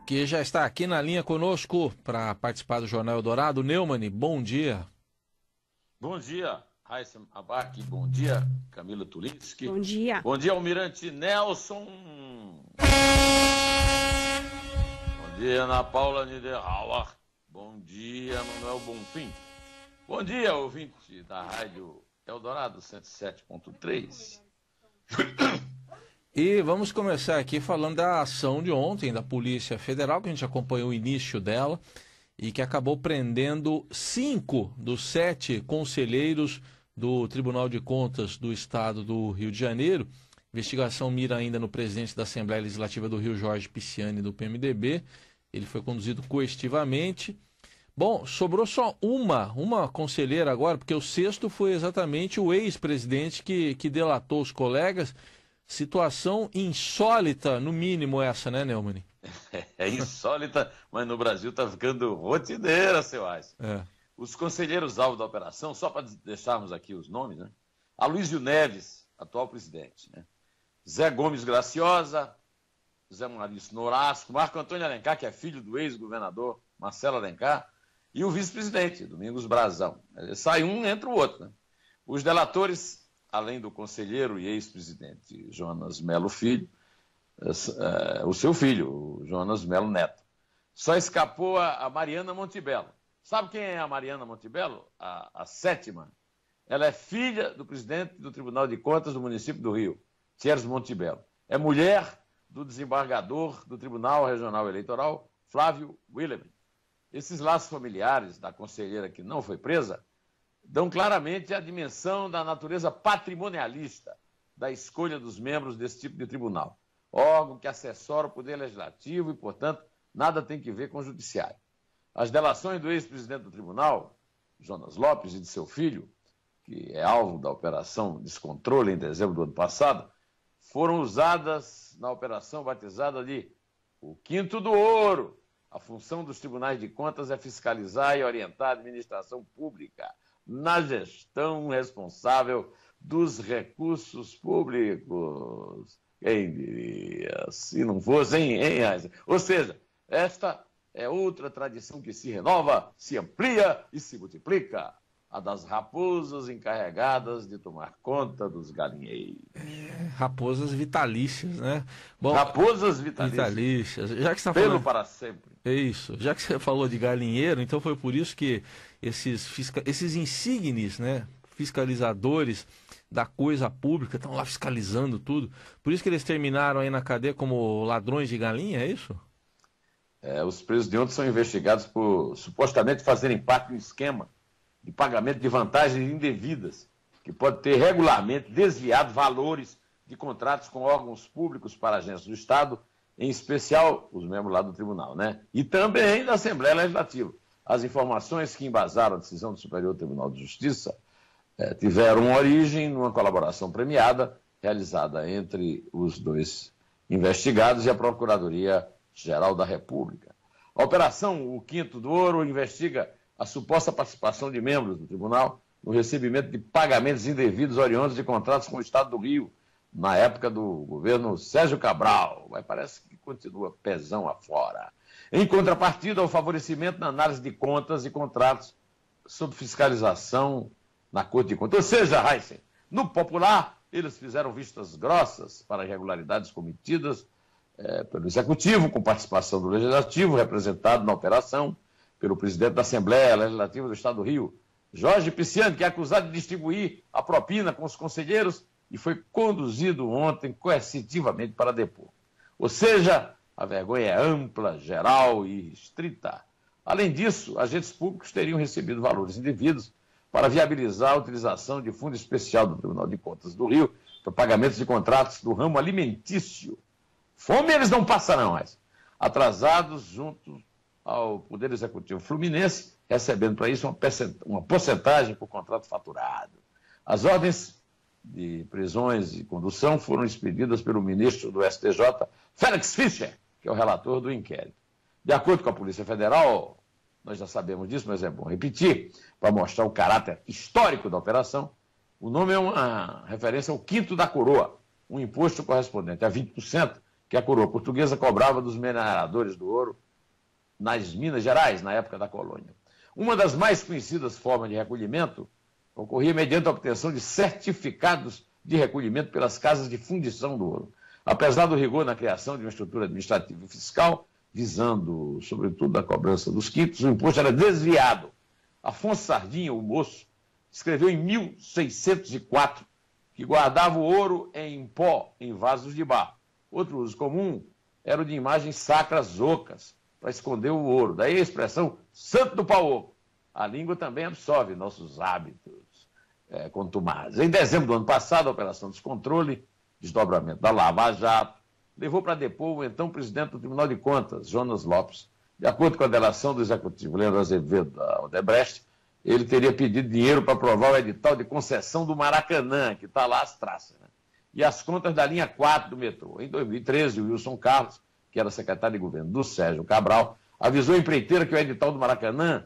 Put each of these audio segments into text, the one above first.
que já está aqui na linha conosco para participar do Jornal Eldorado. Neumann, bom dia. Bom dia, Raíssa Abac. Bom dia, Camila Tulinski. Bom dia. Bom dia, Almirante Nelson. Bom dia, Ana Paula Niederauer. Bom dia, Manuel Bonfim. Bom dia, ouvinte da Rádio Eldorado 107.3. E vamos começar aqui falando da ação de ontem da Polícia Federal, que a gente acompanhou o início dela e que acabou prendendo 5 dos 7 conselheiros do Tribunal de Contas do Estado do Rio de Janeiro. A investigação mira ainda no presidente da Assembleia Legislativa do Rio, Jorge Pisciani, do PMDB. Ele foi conduzido coercitivamente. Bom, sobrou só uma conselheira agora, porque o 6º foi exatamente o ex-presidente que delatou os colegas. Situação insólita, no mínimo essa, né, Neumann? É insólita, mas no Brasil está ficando rotineira, seu Ais. Os conselheiros alvo da operação, só para deixarmos aqui os nomes, né? Aloysio Neves, atual presidente, né? Zé Gomes Graciosa, Zé Maurício Nolasco, Marco Antônio Alencar, que é filho do ex-governador Marcelo Alencar, e o vice-presidente, Domingos Brazão. Sai um, entra o outro, né? Os delatores, além do conselheiro e ex-presidente Jonas Melo Filho, o seu filho, o Jonas Melo Neto. Só escapou a Mariana Montebello. Sabe quem é a Mariana Montebello? A 7ª. Ela é filha do presidente do Tribunal de Contas do município do Rio, Thierry Montebello. É mulher do desembargador do Tribunal Regional Eleitoral, Flávio Willemin. Esses laços familiares da conselheira que não foi presa dão claramente a dimensão da natureza patrimonialista da escolha dos membros desse tipo de tribunal. Órgão que assessora o Poder Legislativo e, portanto, nada tem que ver com o Judiciário. As delações do ex-presidente do tribunal, Jonas Lopes, e de seu filho, que é alvo da Operação Descontrole em dezembro do ano passado, foram usadas na operação batizada de o Quinto do Ouro. A função dos tribunais de contas é fiscalizar e orientar a administração pública na gestão responsável dos recursos públicos. Quem diria, se não fosse, hein? Ou seja, esta é outra tradição que se renova, se amplia e se multiplica. A das raposas encarregadas de tomar conta dos galinheiros. Raposas vitalícias, né? Bom, raposas vitalícias. Já que você tá Pelo falando... para sempre. É isso. Já que você falou de galinheiro, então foi por isso que esses insígnes, né, fiscalizadores da coisa pública estão lá fiscalizando tudo. Por isso que eles terminaram aí na cadeia como ladrões de galinha, é isso? Os presos de ontem são investigados por supostamente fazerem parte de um esquema de pagamento de vantagens indevidas, que pode ter regularmente desviado valores de contratos com órgãos públicos para agências do Estado, em especial os membros lá do tribunal, né? E também da Assembleia Legislativa. As informações que embasaram a decisão do Superior Tribunal de Justiça tiveram origem numa colaboração premiada realizada entre os dois investigados e a Procuradoria-Geral da República. A Operação O Quinto do Ouro investiga a suposta participação de membros do tribunal no recebimento de pagamentos indevidos oriundos de contratos com o Estado do Rio, na época do governo Sérgio Cabral, mas parece que continua pezão afora. Em contrapartida ao favorecimento na análise de contas e contratos sob fiscalização na Corte de Contas. Ou seja, Heisen, no popular, eles fizeram vistas grossas para irregularidades cometidas pelo Executivo, com participação do Legislativo, representado na operação pelo presidente da Assembleia Legislativa do Estado do Rio, Jorge Pisciani, que é acusado de distribuir a propina com os conselheiros e foi conduzido ontem coercitivamente para depor. Ou seja, a vergonha é ampla, geral e restrita. Além disso, agentes públicos teriam recebido valores indevidos para viabilizar a utilização de fundo especial do Tribunal de Contas do Rio para pagamentos de contratos do ramo alimentício. Fome eles não passarão mais. Atrasados junto ao Poder Executivo Fluminense, recebendo para isso uma porcentagem por contrato faturado. As ordens de prisões e condução foram expedidas pelo ministro do STJ, Félix Fischer, que é o relator do inquérito. De acordo com a Polícia Federal, nós já sabemos disso, mas é bom repetir, para mostrar o caráter histórico da operação, o nome é uma referência ao quinto da coroa, um imposto correspondente a 20%, que a coroa portuguesa cobrava dos mineradores do ouro nas Minas Gerais, na época da colônia. Uma das mais conhecidas formas de recolhimento ocorria mediante a obtenção de certificados de recolhimento pelas casas de fundição do ouro. Apesar do rigor na criação de uma estrutura administrativa e fiscal, visando, sobretudo, a cobrança dos quitos, o imposto era desviado. Afonso Sardinha, o moço, escreveu em 1604 que guardava o ouro em pó, em vasos de barro. Outro uso comum era o de imagens sacras ocas, para esconder o ouro. Daí a expressão santo do pau oco. A língua também absorve nossos hábitos contumazes. Em dezembro do ano passado, a Operação Descontrole, desdobramento da Lava Jato, levou para depor o então presidente do Tribunal de Contas, Jonas Lopes. De acordo com a delação do executivo Leandro Azevedo da Odebrecht, ele teria pedido dinheiro para aprovar o edital de concessão do Maracanã, que está lá as traças, né? E as contas da linha 4 do metrô. Em 2013, o Wilson Carlos, que era secretário de governo do Sérgio Cabral, avisou a empreiteira que o edital do Maracanã,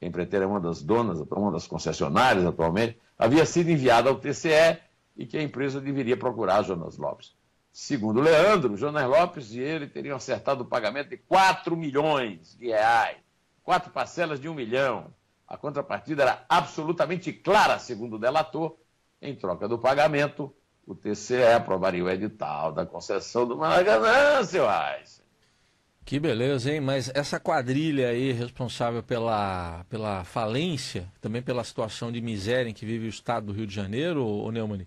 a empreiteira é uma das donas, uma das concessionárias atualmente, havia sido enviado ao TCE e que a empresa deveria procurar Jonas Lopes. Segundo Leandro, Jonas Lopes e ele teriam acertado o pagamento de 4 milhões de reais, 4 parcelas de 1 milhão. A contrapartida era absolutamente clara, segundo o delator. Em troca do pagamento, o TCE aprovaria o edital da concessão do Maracanã, seu Reis. Que beleza, hein? Mas essa quadrilha aí responsável pela falência, também pela situação de miséria em que vive o estado do Rio de Janeiro, ô Neumann,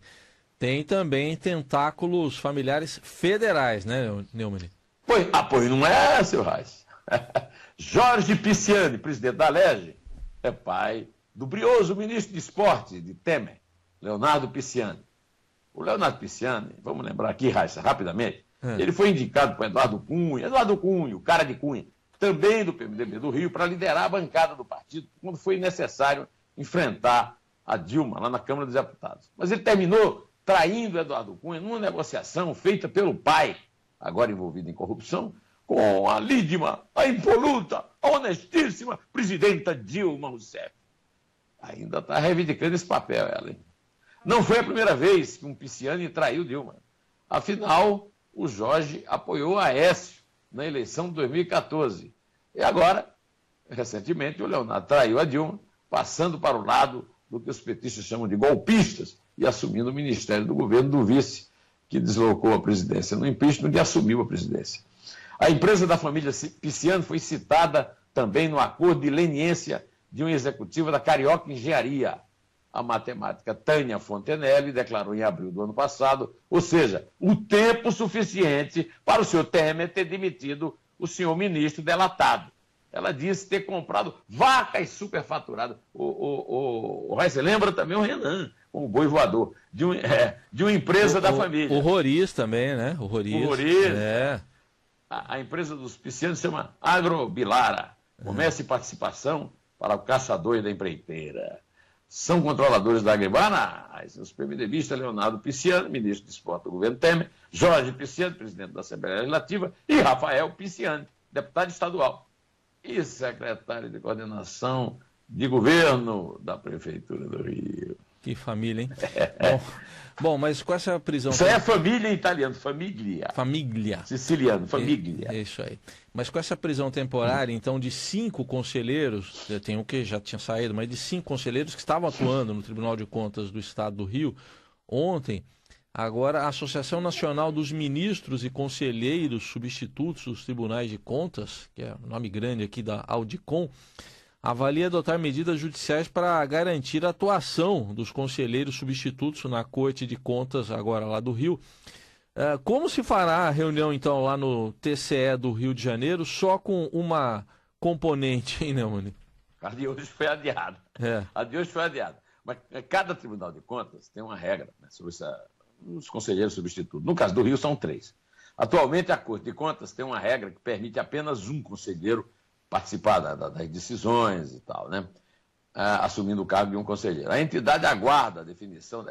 tem também tentáculos familiares federais, né, Neumann? Pois não é, seu Reis. Jorge Pisciani, presidente da Alerj, é pai do brioso ministro de Esporte de Temer, Leonardo Pisciani. O Leonardo Pisciani, vamos lembrar aqui, Raíssa, rapidamente, ele foi indicado por Eduardo Cunha, o cara de Cunha, também do PMDB do Rio, para liderar a bancada do partido, quando foi necessário enfrentar a Dilma lá na Câmara dos Deputados. Mas ele terminou traindo Eduardo Cunha numa negociação feita pelo pai, agora envolvido em corrupção, com a lídima, a impoluta, a honestíssima presidenta Dilma Rousseff. Ainda está reivindicando esse papel, ela, hein? Não foi a primeira vez que um Pisciani traiu Dilma. Afinal, o Jorge apoiou Aécio na eleição de 2014. E agora, recentemente, o Leonardo traiu a Dilma, passando para o lado do que os petistas chamam de golpistas e assumindo o ministério do governo do vice, que deslocou a presidência no impeachment e assumiu a presidência. A empresa da família Pisciani foi citada também no acordo de leniência de uma executiva da Carioca Engenharia. A matemática Tânia Fontenelle declarou em abril do ano passado, ou seja, o tempo suficiente para o senhor Temer ter demitido o senhor ministro delatado. Ela disse ter comprado vacas superfaturadas. Você lembra também o Renan, o boi voador, de uma empresa da família. O Roriz também, né? O Roriz. É. A empresa dos Piscianos se chama Agrobilara, comércio e participação para o caçador da empreiteira. São controladores da Agribara os PMDBistas Leonardo Pisciani, ministro de Esporte do governo Temer, Jorge Pisciani, presidente da Assembleia Legislativa, e Rafael Pisciani, deputado estadual e secretário de coordenação de governo da Prefeitura do Rio. Que família, hein? Bom, mas com essa prisão... Isso aí é família em italiano, famiglia. Famiglia. Siciliano, famiglia. É isso aí. Mas com essa prisão temporária, então, de 5 conselheiros, tem um que já tinha saído, mas de 5 conselheiros que estavam atuando no Tribunal de Contas do Estado do Rio, ontem, agora a Associação Nacional dos Ministros e Conselheiros Substitutos dos Tribunais de Contas, que é o nome grande aqui da Audicom, avalia adotar medidas judiciais para garantir a atuação dos conselheiros substitutos na Corte de Contas, agora lá do Rio. Como se fará a reunião, então, lá no TCE do Rio de Janeiro, só com uma componente, hein, Neumann? A de hoje foi adiada. A de hoje foi adiada. Mas cada Tribunal de Contas tem uma regra, né, sobre os conselheiros substitutos. No caso do Rio, são 3. Atualmente, a Corte de Contas tem uma regra que permite apenas um conselheiro participar das decisões e tal, né? Assumindo o cargo de um conselheiro. A entidade aguarda a definição,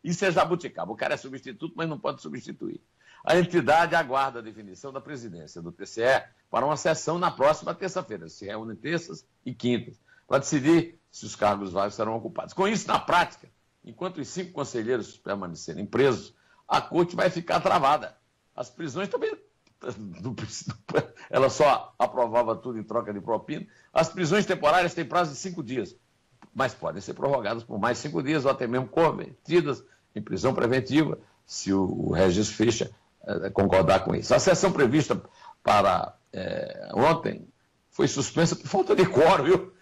isso é jabuticaba, o cara é substituto, mas não pode substituir. A entidade aguarda a definição da presidência do TCE para uma sessão na próxima terça-feira, se reúne terças e quintas, para decidir se os cargos vários serão ocupados. Com isso, na prática, enquanto os 5 conselheiros permanecerem presos, a corte vai ficar travada. As prisões também, ela só aprovava tudo em troca de propina. As prisões temporárias têm prazo de 5 dias, mas podem ser prorrogadas por mais 5 dias ou até mesmo convertidas em prisão preventiva, se o Regis Fischer concordar com isso. A sessão prevista para ontem foi suspensa por falta de quórum, viu?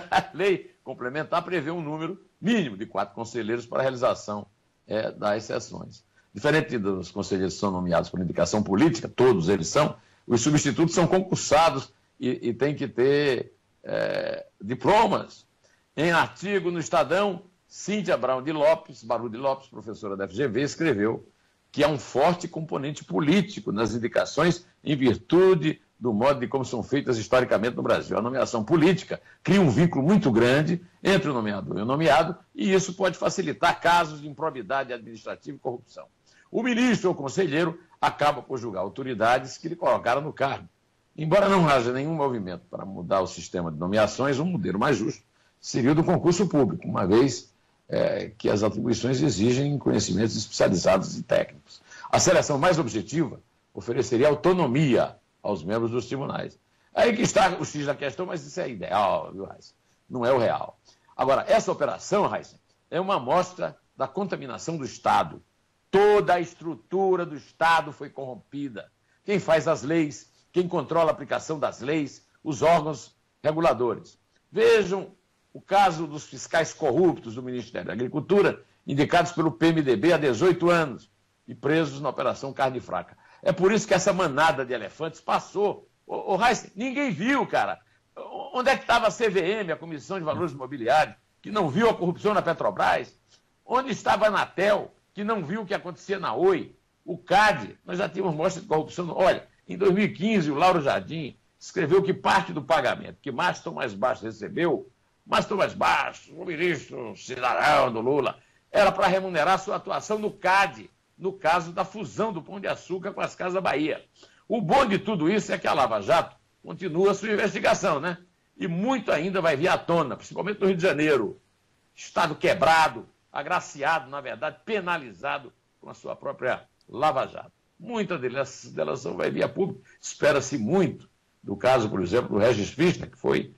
A lei complementar prevê um número mínimo de 4 conselheiros para a realização das sessões. Diferente dos conselheiros que são nomeados por indicação política, todos eles são, os substitutos são concursados e têm que ter diplomas. Em artigo no Estadão, Cíntia Baru de Lopes, professora da FGV, escreveu que há um forte componente político nas indicações em virtude do modo de como são feitas historicamente no Brasil. A nomeação política cria um vínculo muito grande entre o nomeador e o nomeado, e isso pode facilitar casos de improbidade administrativa e corrupção. O ministro ou conselheiro acaba por julgar autoridades que lhe colocaram no cargo. Embora não haja nenhum movimento para mudar o sistema de nomeações, um modelo mais justo seria o do concurso público, uma vez que as atribuições exigem conhecimentos especializados e técnicos. A seleção mais objetiva ofereceria autonomia aos membros dos tribunais. Aí que está o X da questão, mas isso é ideal, viu, Raíssa? Não é o real. Agora, essa operação, Raíssa, é uma amostra da contaminação do Estado. Toda a estrutura do Estado foi corrompida. Quem faz as leis, quem controla a aplicação das leis, os órgãos reguladores. Vejam o caso dos fiscais corruptos do Ministério da Agricultura, indicados pelo PMDB há 18 anos e presos na Operação Carne Fraca. É por isso que essa manada de elefantes passou. Ô, Raíssa, ninguém viu, cara. Onde é que estava a CVM, a Comissão de Valores Imobiliários, que não viu a corrupção na Petrobras? Onde estava a Anatel, que não viu o que acontecia na Oi? O CAD, nós já tínhamos mostras de corrupção. Olha, em 2015, o Lauro Jardim escreveu que parte do pagamento que Maston Mais Baixo recebeu, Maston Mais Baixo, o ministro cidadão do Lula, era para remunerar sua atuação no CAD, no caso da fusão do Pão de Açúcar com as Casas Bahia. O bom de tudo isso é que a Lava Jato continua a sua investigação, né? E muito ainda vai vir à tona, principalmente no Rio de Janeiro. Estado quebrado, agraciado, na verdade, penalizado com a sua própria Lava Jato. Muita delação vai vir a público. Espera-se muito do caso, por exemplo, do Regis Fischer, que foi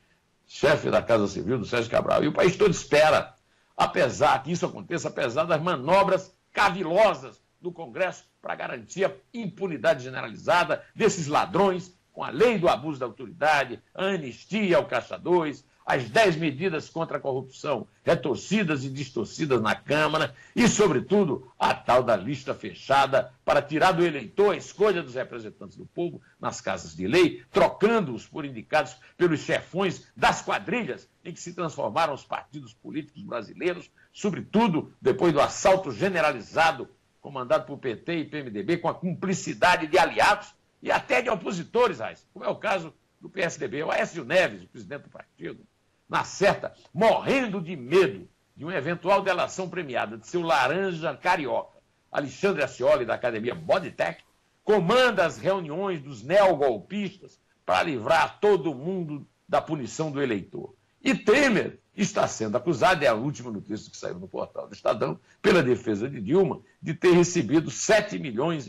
chefe da Casa Civil do Sérgio Cabral. E o país todo espera, apesar que isso aconteça, apesar das manobras cavilosas do Congresso para garantir a impunidade generalizada desses ladrões, com a lei do abuso da autoridade, a anistia ao Caixa 2, as 10 medidas contra a corrupção retorcidas e distorcidas na Câmara e, sobretudo, a tal da lista fechada para tirar do eleitor a escolha dos representantes do povo nas casas de lei, trocando-os por indicados pelos chefões das quadrilhas em que se transformaram os partidos políticos brasileiros, sobretudo depois do assalto generalizado comandado por PT e PMDB, com a cumplicidade de aliados e até de opositores, como é o caso do PSDB. O Aécio Neves, o presidente do partido, na certa, morrendo de medo de uma eventual delação premiada de seu laranja carioca, Alexandre Ascioli, da Academia Bodytech, comanda as reuniões dos neogolpistas para livrar todo mundo da punição do eleitor. E Temer está sendo acusado, é a última notícia que saiu no portal do Estadão, pela defesa de Dilma, de ter recebido 7,5 milhões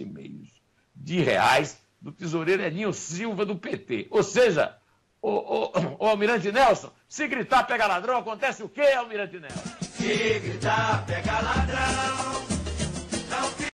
de reais do tesoureiro Edinho Silva do PT. Ou seja, o Almirante Nelson, se gritar pega ladrão, acontece o quê, Almirante Nelson? Se gritar pega ladrão.